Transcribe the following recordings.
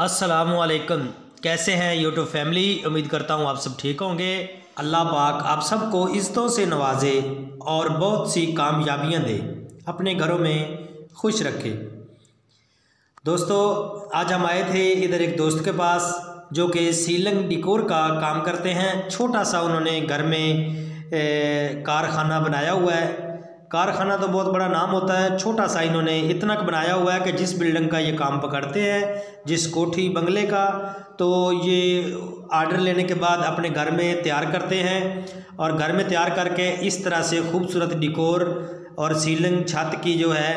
अस्सलामुअलैकुम। कैसे हैं यूट्यूब फैमिली। उम्मीद करता हूँ आप सब ठीक होंगे। अल्लाह पाक आप सबको इज़्ज़तों से नवाजे और बहुत सी कामयाबियाँ दे, अपने घरों में खुश रखे। दोस्तों, आज हम आए थे इधर एक दोस्त के पास जो कि सीलिंग डेकोर का काम करते हैं। छोटा सा उन्होंने घर में कारखाना बनाया हुआ है। कारखाना तो बहुत बड़ा नाम होता है, छोटा सा इन्होंने इतना बनाया हुआ है कि जिस बिल्डिंग का ये काम पकड़ते हैं, जिस कोठी बंगले का, तो ये आर्डर लेने के बाद अपने घर में तैयार करते हैं और घर में तैयार करके इस तरह से खूबसूरत डेकोर और सीलिंग छत की जो है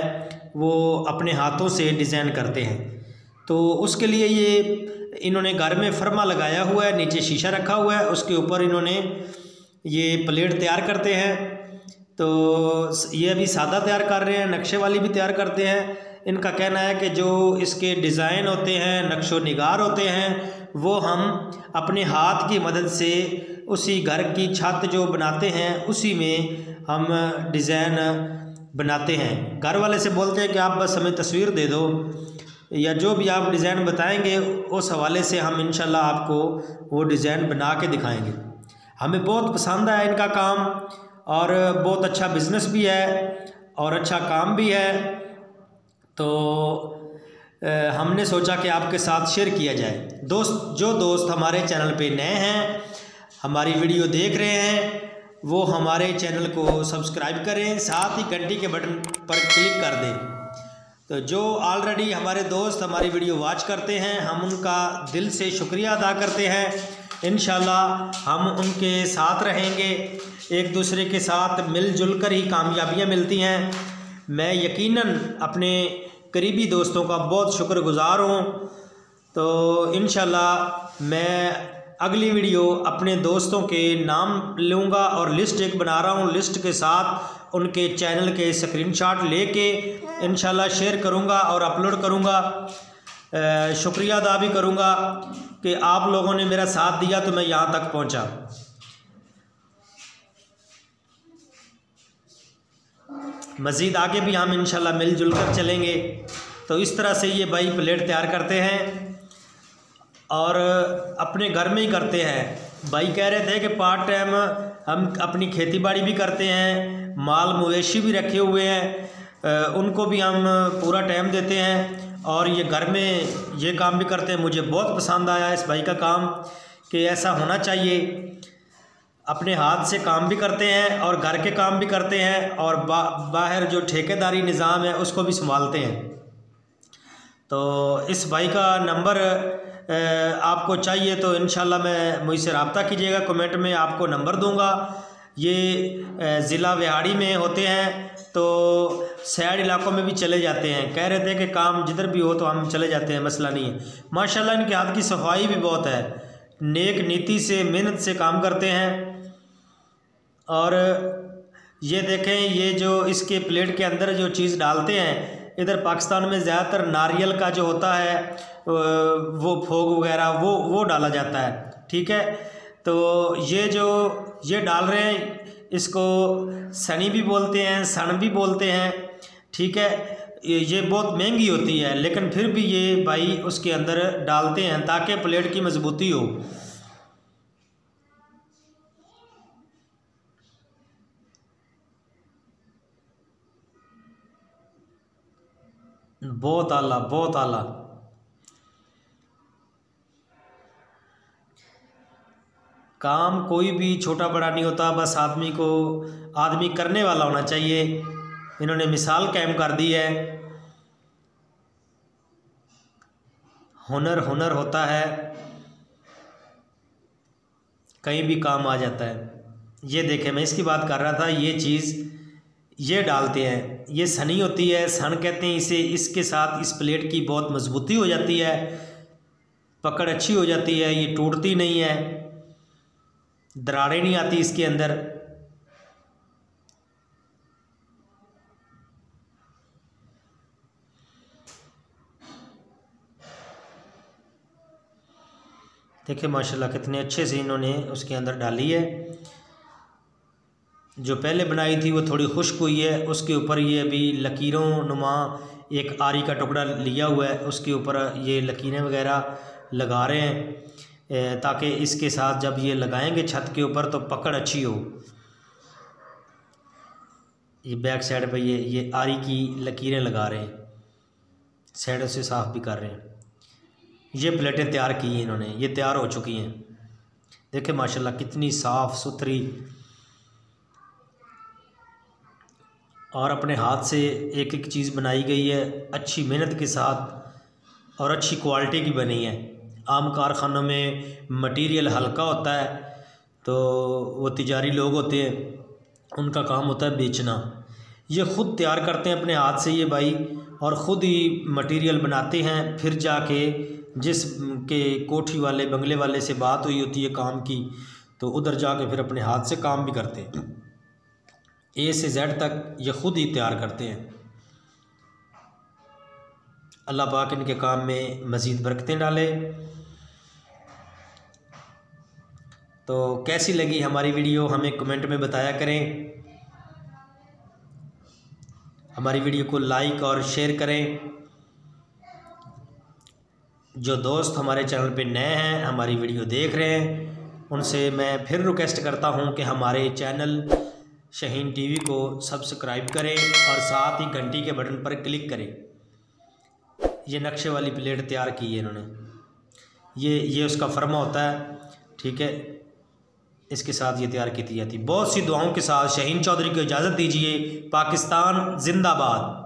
वो अपने हाथों से डिज़ाइन करते हैं। तो उसके लिए ये इन्होंने घर में फर्मा लगाया हुआ है, नीचे शीशा रखा हुआ है, उसके ऊपर इन्होंने ये प्लेट तैयार करते हैं। तो ये अभी सादा तैयार कर रहे हैं, नक्शे वाली भी तैयार करते हैं। इनका कहना है कि जो इसके डिज़ाइन होते हैं, नक्शो निगार होते हैं, वो हम अपने हाथ की मदद से उसी घर की छत जो बनाते हैं उसी में हम डिज़ाइन बनाते हैं। घर वाले से बोलते हैं कि आप बस हमें तस्वीर दे दो या जो भी आप डिज़ाइन बताएंगे उस हवाले से हम इंशाल्लाह आपको वो डिज़ाइन बना के दिखाएंगे। हमें बहुत पसंद आया इनका काम और बहुत अच्छा बिज़नेस भी है और अच्छा काम भी है। तो हमने सोचा कि आपके साथ शेयर किया जाए। जो दोस्त हमारे चैनल पे नए हैं, हमारी वीडियो देख रहे हैं, वो हमारे चैनल को सब्सक्राइब करें, साथ ही घंटी के बटन पर क्लिक कर दें। तो जो ऑलरेडी हमारे दोस्त हमारी वीडियो वॉच करते हैं, हम उनका दिल से शुक्रिया अदा करते हैं। इंशाल्लाह हम उनके साथ रहेंगे, एक दूसरे के साथ मिलजुल कर ही कामयाबियाँ मिलती हैं। मैं यकीनन अपने करीबी दोस्तों का बहुत शुक्रगुज़ार हूँ। तो इंशाल्लाह मैं अगली वीडियो अपने दोस्तों के नाम लूँगा और लिस्ट एक बना रहा हूँ, लिस्ट के साथ उनके चैनल के स्क्रीनशॉट लेके इंशाल्लाह शेयर करूँगा और अपलोड करूँगा। शुक्रिया अदा भी करूँगा कि आप लोगों ने मेरा साथ दिया तो मैं यहाँ तक पहुँचा। मज़ीद आगे भी हम इंशाल्लाह मिलजुल कर चलेंगे। तो इस तरह से ये भाई प्लेट तैयार करते हैं और अपने घर में ही करते हैं। भाई कह रहे थे कि पार्ट टाइम हम अपनी खेती बाड़ी भी करते हैं, माल मवेशी भी रखे हुए हैं, उनको भी हम पूरा टाइम देते हैं और ये घर में ये काम भी करते हैं। मुझे बहुत पसंद आया इस भाई का काम कि ऐसा होना चाहिए। अपने हाथ से काम भी करते हैं और घर के काम भी करते हैं और बाहर जो ठेकेदारी निज़ाम है उसको भी संभालते हैं। तो इस भाई का नंबर आपको चाहिए तो इंशाल्लाह मैं मुझसे रब्ता कीजिएगा, कमेंट में आपको नंबर दूंगा। ये ज़िला विहाड़ी में होते हैं, तो साइड इलाकों में भी चले जाते हैं। कह रहे थे कि काम जिधर भी हो तो हम चले जाते हैं, मसला नहीं है। माशाल्लाह इनके हाथ की सफाई भी बहुत है, नेक नीति से मेहनत से काम करते हैं। और ये देखें, ये जो इसके प्लेट के अंदर जो चीज़ डालते हैं, इधर पाकिस्तान में ज़्यादातर नारियल का जो होता है वो फोग वगैरह वो डाला जाता है, ठीक है। तो ये डाल रहे हैं, इसको सनी भी बोलते हैं, सन भी बोलते हैं, ठीक है। ये बहुत महंगी होती है लेकिन फिर भी ये भाई उसके अंदर डालते हैं ताकि प्लेट की मजबूती हो। बहुत आला, बहुत आला। काम कोई भी छोटा बड़ा नहीं होता, बस आदमी करने वाला होना चाहिए। इन्होंने मिसाल कायम कर दी है। हुनर होता है, कहीं भी काम आ जाता है। ये देखें, मैं इसकी बात कर रहा था। ये चीज़ ये डालते हैं, ये सनी होती है, सन कहते हैं इसे। इसके साथ इस प्लेट की बहुत मजबूती हो जाती है, पकड़ अच्छी हो जाती है, ये टूटती नहीं है, दरारें नहीं आती इसके अंदर। देखिए माशाल्लाह कितने अच्छे से इन्होंने उसके अंदर डाली है। जो पहले बनाई थी वो थोड़ी खुश्क हुई है, उसके ऊपर ये अभी लकीरों नुमा एक आरी का टुकड़ा लिया हुआ है, उसके ऊपर ये लकीरें वगैरह लगा रहे हैं ताकि इसके साथ जब ये लगाएंगे छत के ऊपर तो पकड़ अच्छी हो। ये बैक साइड पे ये आरी की लकीरें लगा रहे हैं, साइडों से साफ़ भी कर रहे हैं। ये प्लेटें तैयार की हैं इन्होंने, ये तैयार हो चुकी हैं। देखें माशाल्लाह कितनी साफ़ सुथरी और अपने हाथ से एक एक चीज़ बनाई गई है, अच्छी मेहनत के साथ और अच्छी क्वालिटी की बनी है। आम कारखानों में मटेरियल हल्का होता है तो वो तिजारी लोग होते हैं, उनका काम होता है बेचना। ये ख़ुद तैयार करते हैं अपने हाथ से ये भाई, और ख़ुद ही मटेरियल बनाते हैं। फिर जाके जिस के कोठी वाले बंगले वाले से बात हुई होती है काम की, तो उधर जाके फिर अपने हाथ से काम भी करते हैं। ए से जेड तक ये ख़ुद ही तैयार करते हैं। अल्लाह पाक इनके काम में मज़ीद बरकतें डाले। तो कैसी लगी हमारी वीडियो हमें कमेंट में बताया करें। हमारी वीडियो को लाइक और शेयर करें। जो दोस्त हमारे चैनल पे नए हैं, हमारी वीडियो देख रहे हैं, उनसे मैं फिर रिक्वेस्ट करता हूं कि हमारे चैनल शाहीन टीवी को सब्सक्राइब करें और साथ ही घंटी के बटन पर क्लिक करें। ये नक्शे वाली प्लेट तैयार की है इन्होंने, ये उसका फर्मा होता है, ठीक है, इसके साथ ये तैयार की जाती है। बहुत सी दुआओं के साथ शाहीन चौधरी को इजाज़त दीजिए। पाकिस्तान जिंदाबाद।